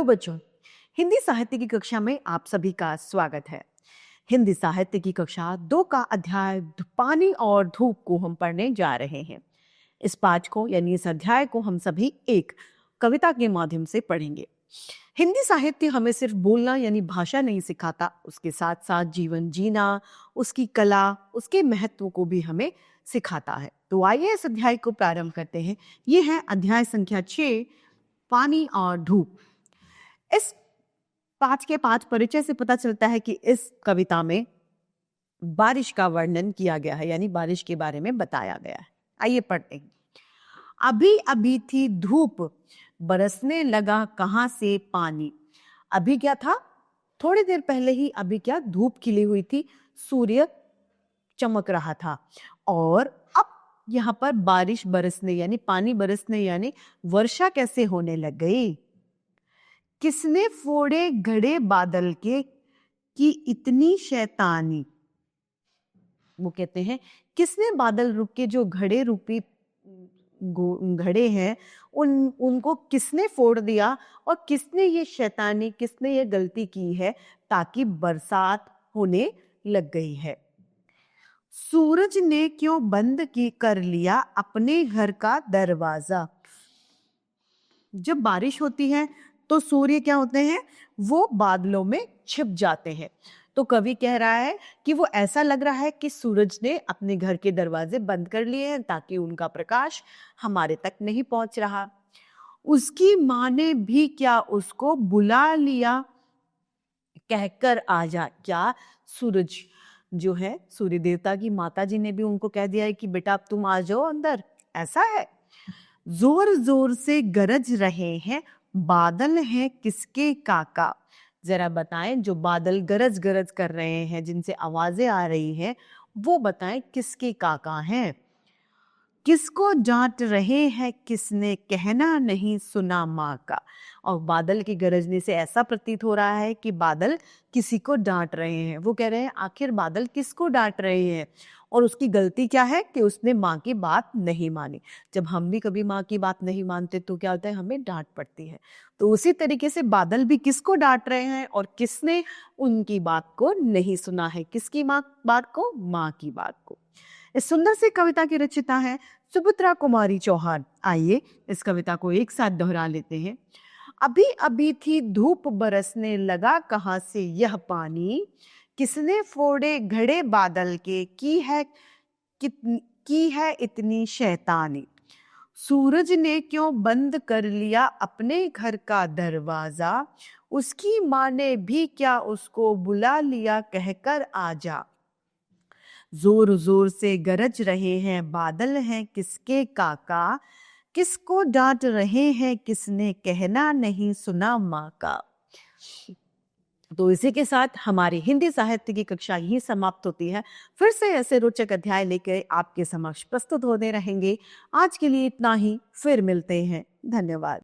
Hello बच्चों, हिंदी साहित्य की कक्षा में आप सभी का स्वागत है। हिंदी साहित्य की कक्षा 2 का अध्याय पानी और धूप को हम पढ़ने जा रहे हैं। इस पाठ को यानी इस अध्याय को हम सभी एक कविता के माध्यम से पढ़ेंगे। हिंदी साहित्य हमें सिर्फ बोलना यानी भाषा नहीं सिखाता, उसके साथ साथ जीवन जीना, उसकी कला, उसके महत्व को भी हमें सिखाता है। तो आइए इस अध्याय को प्रारंभ करते हैं। ये है अध्याय संख्या 6, पानी और धूप। इस पाठ के पाठ परिचय से पता चलता है कि इस कविता में बारिश का वर्णन किया गया है, यानी बारिश के बारे में बताया गया है। आइए पढ़ते हैं। अभी अभी थी धूप, बरसने लगा कहां से पानी। अभी क्या था? थोड़ी देर पहले ही अभी क्या धूप खिली हुई थी, सूर्य चमक रहा था और अब यहाँ पर बारिश बरसने यानी पानी बरसने यानी वर्षा कैसे होने लग गई। किसने फोड़े घड़े बादल के कि इतनी शैतानी। वो कहते हैं किसने बादल रूप के जो घड़े रूपी घड़े हैं उनको किसने फोड़ दिया और किसने ये शैतानी, किसने ये गलती की है ताकि बरसात होने लग गई है। सूरज ने क्यों बंद की कर लिया अपने घर का दरवाजा। जब बारिश होती है तो सूर्य क्या होते हैं, वो बादलों में छिप जाते हैं। तो कवि कह रहा है कि वो ऐसा लग रहा है कि सूरज ने अपने घर के दरवाजे बंद कर लिए हैं ताकि उनका प्रकाश हमारे तक नहीं पहुंच रहा। उसकी माँ ने भी क्या उसको बुला लिया कहकर आ जा। क्या सूरज जो है, सूर्य देवता की माता जी ने भी उनको कह दिया है कि बेटा अब तुम आ जाओ अंदर, ऐसा है। जोर जोर से गरज रहे हैं बादल हैं किसके काका। जरा बताएं, जो बादल गरज गरज कर रहे हैं, जिनसे आवाजें आ रही हैं, वो बताएं किसके काका हैं। किसको डांट रहे हैं किसने कहना नहीं सुना माँ का। और बादल के गरजने से ऐसा प्रतीत हो रहा है कि बादल किसी को डांट रहे हैं। वो कह रहे हैं आखिर बादल किसको डांट रहे हैं और उसकी गलती क्या है कि उसने माँ की बात नहीं मानी। जब हम भी कभी माँ की बात नहीं मानते तो क्या होता है, हमें डांट पड़ती है। तो उसी तरीके से बादल भी किसको डांट रहे हैं और किसने उनकी बात को नहीं सुना है। किसकी बात को? माँ की बात को। इस सुंदर सी कविता की रचिता है सुभद्रा कुमारी चौहान। आइए इस कविता को एक साथ दोहरा लेते हैं। अभी अभी थी धूप बरसने लगा कहां से यह पानी। किसने फोड़े घड़े बादल के की है इतनी शैतानी। सूरज ने क्यों बंद कर लिया अपने घर का दरवाजा। उसकी माँ ने भी क्या उसको बुला लिया कहकर आजा। जोर जोर से गरज रहे हैं बादल हैं किसके काका। किसको डांट रहे हैं किसने कहना नहीं सुना माँ का। तो इसी के साथ हमारी हिंदी साहित्य की कक्षा यही समाप्त होती है। फिर से ऐसे रोचक अध्याय लेकर आपके समक्ष प्रस्तुत होते रहेंगे। आज के लिए इतना ही, फिर मिलते हैं। धन्यवाद।